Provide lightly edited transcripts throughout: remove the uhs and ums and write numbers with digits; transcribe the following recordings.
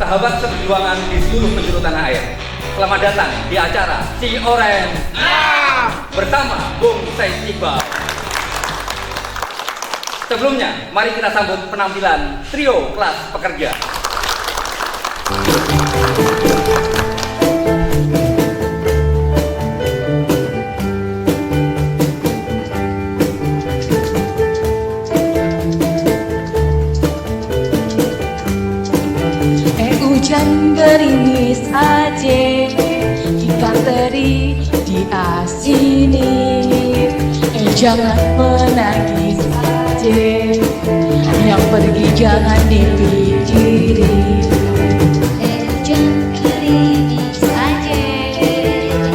sahabat seperjuangan di seluruh penjuru tanah air. Selamat datang di acara Si Oren bersama Bung Said Iqbal. Sebelumnya, mari kita sambut penampilan trio kelas pekerja. Hujan gerimis aja, ikan teri di asini. Jangan menangis aja, yang pergi jangan dipikirin. Hujan gerimis aja,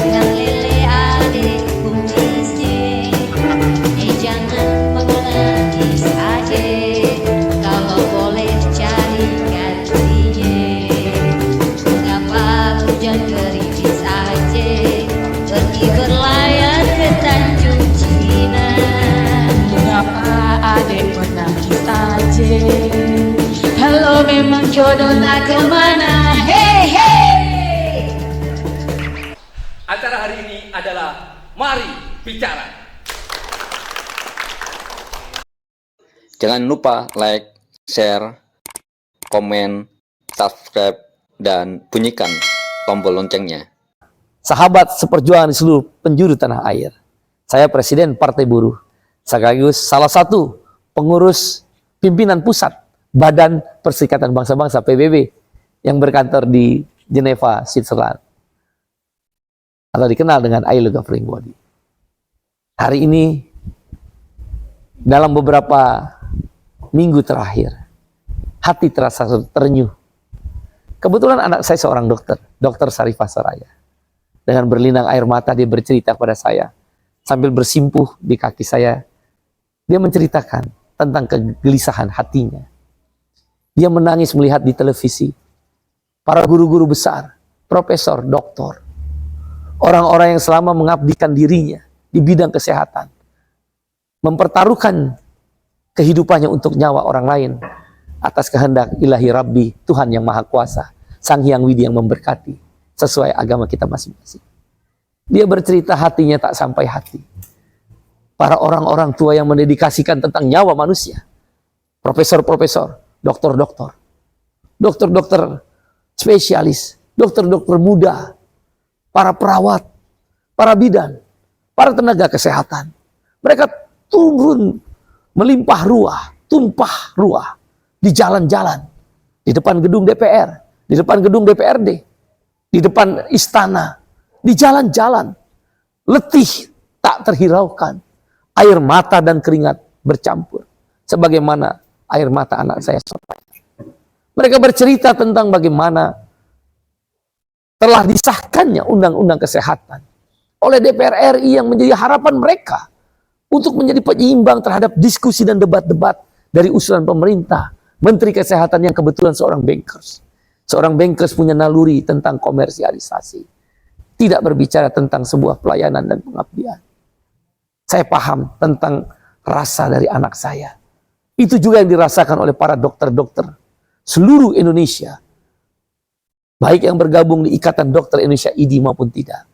yang lele adik kumisnya. Jangan menangis aja, kalau boleh cari gantinya. Hujan gerimis aja, pergi berlayar ke Tanjung Cina. Mengapa adek menangis aja? Kalau memang jodoh tak kemana, hei hei. Acara hari ini adalah Mari Bicara. Jangan lupa like, share, komen, subscribe, dan bunyikan tombol loncengnya. Sahabat seperjuangan di seluruh penjuru tanah air, saya Presiden Partai Buruh, sekaligus salah satu pengurus pimpinan pusat Badan Perserikatan Bangsa-Bangsa PBB yang berkantor di Geneva, Switzerland, atau dikenal dengan ILO Governing Body. Hari ini, dalam beberapa minggu terakhir, hati terasa terenyuh. Kebetulan anak saya seorang dokter, Dr. Sarifah Soraya. Dengan berlinang air mata dia bercerita pada saya, sambil bersimpuh di kaki saya, dia menceritakan tentang kegelisahan hatinya. Dia menangis melihat di televisi, para guru-guru besar, profesor, doktor, orang-orang yang selama mengabdikan dirinya di bidang kesehatan, mempertaruhkan kehidupannya untuk nyawa orang lain, atas kehendak ilahi Rabbi, Tuhan yang Maha Kuasa, Sang Hyang Widi yang memberkati, sesuai agama kita masing-masing. Dia bercerita hatinya tak sampai hati. Para orang-orang tua yang mendedikasikan tentang nyawa manusia, profesor-profesor, dokter-dokter, dokter-dokter spesialis, dokter-dokter muda, para perawat, para bidan, para tenaga kesehatan. Mereka turun melimpah ruah, tumpah ruah, di jalan-jalan, di depan gedung DPR, di depan gedung DPRD, di depan istana, di jalan-jalan, letih tak terhiraukan, air mata dan keringat bercampur, sebagaimana air mata anak saya. Mereka bercerita tentang bagaimana telah disahkannya Undang-Undang Kesehatan oleh DPR RI yang menjadi harapan mereka untuk menjadi penyeimbang terhadap diskusi dan debat-debat dari usulan pemerintah. Menteri Kesehatan yang kebetulan seorang bankers. Seorang bankers punya naluri tentang komersialisasi. Tidak berbicara tentang sebuah pelayanan dan pengabdian. Saya paham tentang rasa dari anak saya. Itu juga yang dirasakan oleh para dokter-dokter seluruh Indonesia. Baik yang bergabung di Ikatan Dokter Indonesia IDI maupun tidak.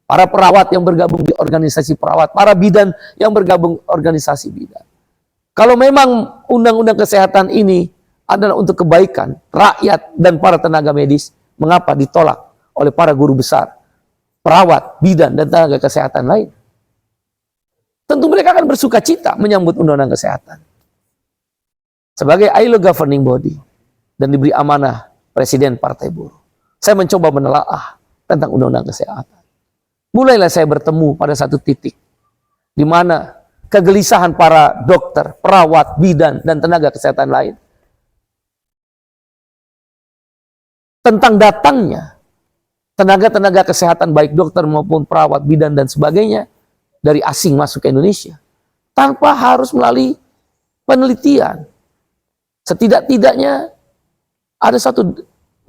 Para perawat yang bergabung di organisasi perawat. Para bidan yang bergabung organisasi bidan. Kalau memang undang-undang kesehatan ini adalah untuk kebaikan rakyat dan para tenaga medis, mengapa ditolak oleh para guru besar, perawat, bidan, dan tenaga kesehatan lain? Tentu mereka akan bersuka cita menyambut undang-undang kesehatan. Sebagai ILO Governing Body dan diberi amanah Presiden Partai Buruh, saya mencoba menelaah tentang undang-undang kesehatan. Mulailah saya bertemu pada satu titik, di mana kegelisahan para dokter, perawat, bidan, dan tenaga kesehatan lain tentang datangnya tenaga-tenaga kesehatan baik dokter maupun perawat, bidan, dan sebagainya dari asing masuk ke Indonesia tanpa harus melalui penelitian. Setidak-tidaknya ada satu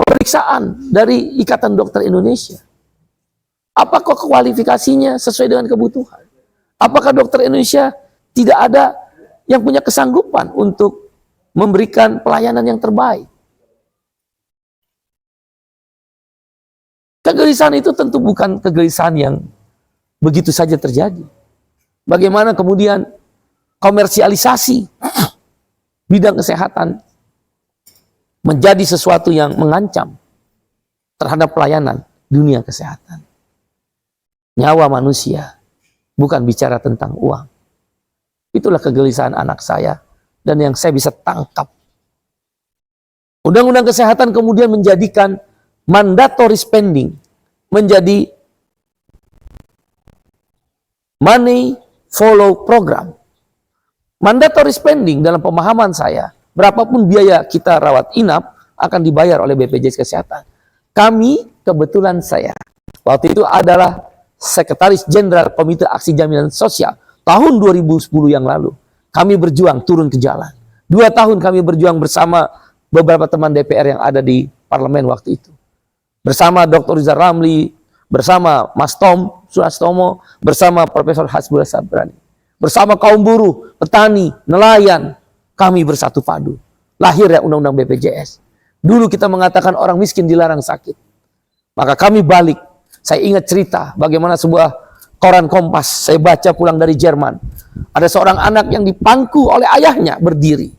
pemeriksaan dari Ikatan Dokter Indonesia. Apakah kualifikasinya sesuai dengan kebutuhan? Apakah dokter Indonesia tidak ada yang punya kesanggupan untuk memberikan pelayanan yang terbaik? Kegelisahan itu tentu bukan kegelisahan yang begitu saja terjadi. Bagaimana kemudian komersialisasi bidang kesehatan menjadi sesuatu yang mengancam terhadap pelayanan dunia kesehatan. Nyawa manusia bukan bicara tentang uang. Itulah kegelisahan anak saya dan yang saya bisa tangkap. Undang-undang kesehatan kemudian menjadikan mandatory spending menjadi money follow program. Mandatory spending dalam pemahaman saya, berapapun biaya kita rawat inap akan dibayar oleh BPJS Kesehatan. Kami, kebetulan saya, waktu itu adalah Sekretaris Jenderal Komite Aksi Jaminan Sosial tahun 2010 yang lalu. Kami berjuang turun ke jalan. 2 tahun kami berjuang bersama beberapa teman DPR yang ada di parlemen waktu itu. Bersama Dr. Rizal Ramli, bersama Mas Tom Surastomo, bersama Profesor Hasbullah Sabrani. Bersama kaum buruh, petani, nelayan, kami bersatu padu. Lahirnya Undang-Undang BPJS. Dulu kita mengatakan orang miskin dilarang sakit. Maka kami balik. Saya ingat cerita bagaimana sebuah koran Kompas, saya baca pulang dari Jerman. Ada seorang anak yang dipangku oleh ayahnya berdiri.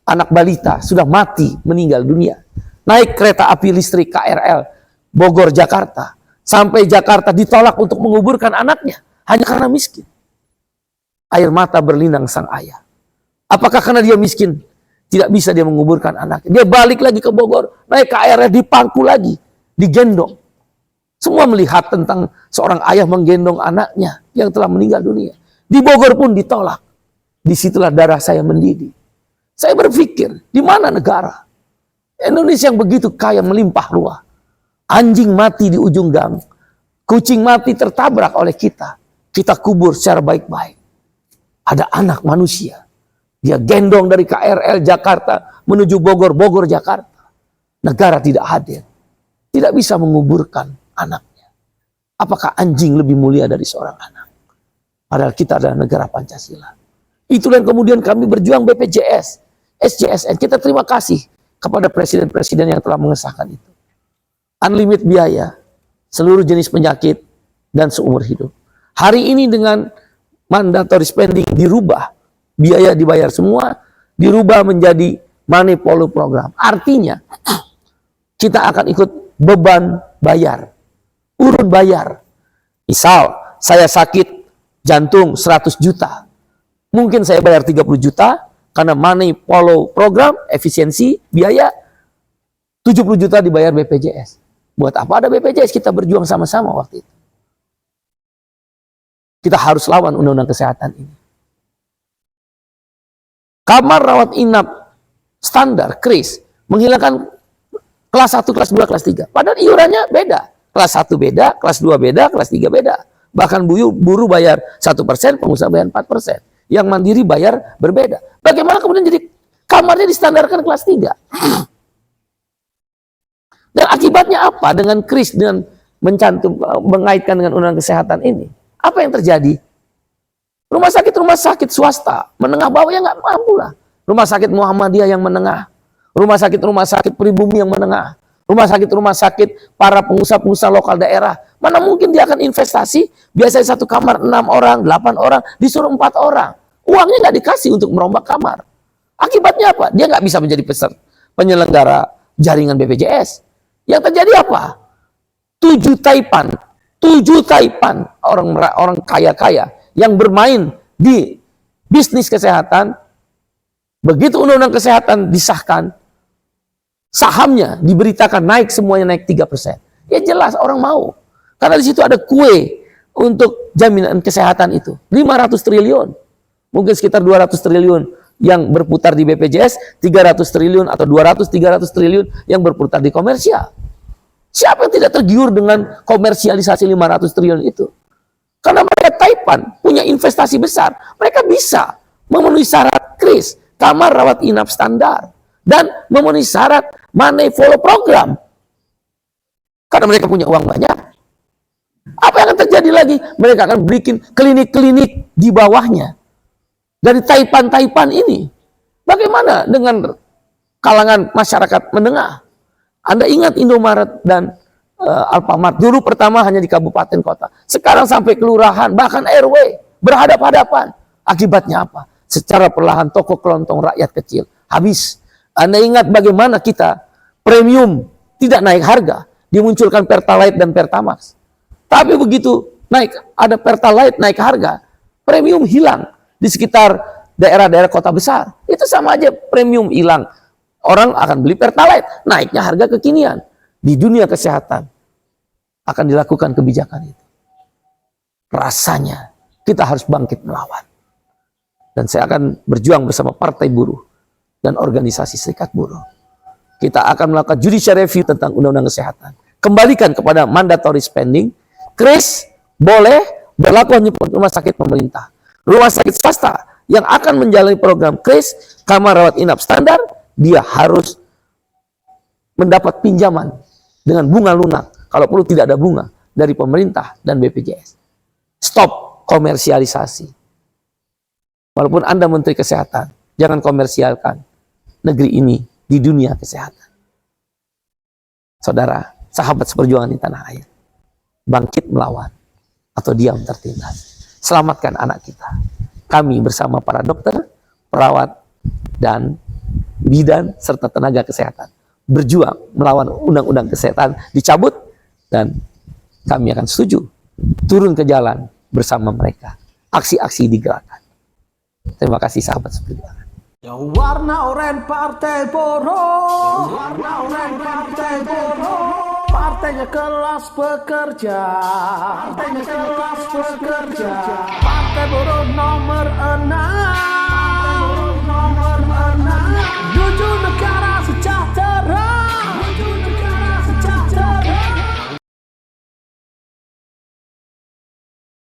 Anak balita sudah mati, meninggal dunia. Naik kereta api listrik KRL Bogor, Jakarta. Sampai Jakarta ditolak untuk menguburkan anaknya. Hanya karena miskin. Air mata berlinang sang ayah. Apakah karena dia miskin? Tidak bisa dia menguburkan anaknya. Dia balik lagi ke Bogor. Naik KRL dipangku lagi. Digendong. Semua melihat tentang seorang ayah menggendong anaknya yang telah meninggal dunia. Di Bogor pun ditolak. Disitulah darah saya mendidih. Saya berpikir, di mana negara? Indonesia yang begitu kaya melimpah ruah. Anjing mati di ujung gang. Kucing mati tertabrak oleh kita. Kita kubur secara baik-baik. Ada anak manusia. Dia gendong dari KRL Jakarta menuju Bogor, Bogor Jakarta. Negara tidak hadir. Tidak bisa menguburkan anaknya. Apakah anjing lebih mulia dari seorang anak? Padahal kita adalah negara Pancasila. Itulah yang kemudian kami berjuang BPJS, SJSN. Kita terima kasih kepada presiden-presiden yang telah mengesahkan itu. Unlimited biaya, seluruh jenis penyakit, dan seumur hidup. Hari ini dengan mandatory spending dirubah, biaya dibayar semua, dirubah menjadi money follow program. Artinya, kita akan ikut beban bayar, urun bayar. Misal, saya sakit jantung 100 juta. Mungkin saya bayar 30 juta, karena money follow program, efisiensi, biaya, 70 juta dibayar BPJS. Buat apa ada BPJS? Kita berjuang sama-sama waktu itu. Kita harus lawan undang-undang kesehatan ini. Kamar rawat inap standar, KRIS, menghilangkan kelas 1, kelas 2, kelas 3. Padahal iurannya beda. Kelas 1 beda, kelas 2 beda, kelas 3 beda. Bahkan buruh bayar 1%, pengusaha bayar 4%. Yang mandiri bayar berbeda. Bagaimana kemudian jadi kamarnya distandarkan kelas 3? Dan akibatnya apa dengan KRIS, dengan mengaitkan dengan undang-undang kesehatan ini? Apa yang terjadi? Rumah sakit swasta menengah bawah yang nggak mampu lah. Rumah sakit Muhammadiyah yang menengah, rumah sakit pribumi yang menengah, rumah sakit para pengusaha-pengusaha lokal daerah. Mana mungkin dia akan investasi? Biasanya satu kamar 6 orang, 8 orang, disuruh 4 orang. Uangnya nggak dikasih untuk merombak kamar. Akibatnya apa? Dia nggak bisa menjadi penyelenggara jaringan BPJS. Yang terjadi apa? 7 taipan orang kaya-kaya yang bermain di bisnis kesehatan. Begitu undang-undang kesehatan disahkan, sahamnya diberitakan naik, semuanya naik 3%. Ya jelas orang mau. Karena di situ ada kue untuk jaminan kesehatan itu. 500 triliun. Mungkin sekitar 200 triliun yang berputar di BPJS, 300 triliun atau 200-300 triliun yang berputar di komersial. Siapa yang tidak tergiur dengan komersialisasi 500 triliun itu? Karena mereka taipan, punya investasi besar. Mereka bisa memenuhi syarat KRIS, kamar rawat inap standar, dan memenuhi syarat money follow program. Karena mereka punya uang banyak. Apa yang akan terjadi lagi? Mereka akan bikin klinik-klinik di bawahnya. Dari taipan-taipan ini. Bagaimana dengan kalangan masyarakat menengah? Anda ingat Indomaret dan Alfamart. Dulu pertama hanya di kabupaten kota. Sekarang sampai kelurahan, bahkan RW. Berhadap-hadapan. Akibatnya apa? Secara perlahan toko kelontong rakyat kecil habis. Anda ingat bagaimana kita premium tidak naik harga. Dimunculkan Pertalite dan Pertamax. Tapi begitu naik, ada Pertalite naik harga, premium hilang. Di sekitar daerah-daerah kota besar. Itu sama aja premium hilang. Orang akan beli Pertalite. Naiknya harga kekinian. Di dunia kesehatan akan dilakukan kebijakan itu. Rasanya kita harus bangkit melawan. Dan saya akan berjuang bersama Partai Buruh dan organisasi serikat buruh. Kita akan melakukan judicial review tentang undang-undang kesehatan. Kembalikan kepada mandatory spending. Kris boleh berlaku hanya rumah sakit pemerintah. Rumah sakit swasta yang akan menjalani program kris, kamar rawat inap standar, dia harus mendapat pinjaman dengan bunga lunak. Kalau perlu tidak ada bunga dari pemerintah dan BPJS. Stop komersialisasi. Walaupun Anda Menteri Kesehatan, jangan komersialkan negeri ini di dunia kesehatan. Saudara, sahabat seperjuangan di tanah air, bangkit melawan atau diam tertindas. Selamatkan anak kita. Kami bersama para dokter, perawat, dan bidan serta tenaga kesehatan berjuang melawan undang-undang kesehatan dicabut, dan kami akan setuju turun ke jalan bersama mereka. Aksi-aksi digerakkan. Terima kasih sahabat seperjuangan. Ya warna oranye Partai Buruh, warna oranye Partai Buruh, partainya kelas pekerja, partainya kelas pekerja, Partai Buruh nomor 6.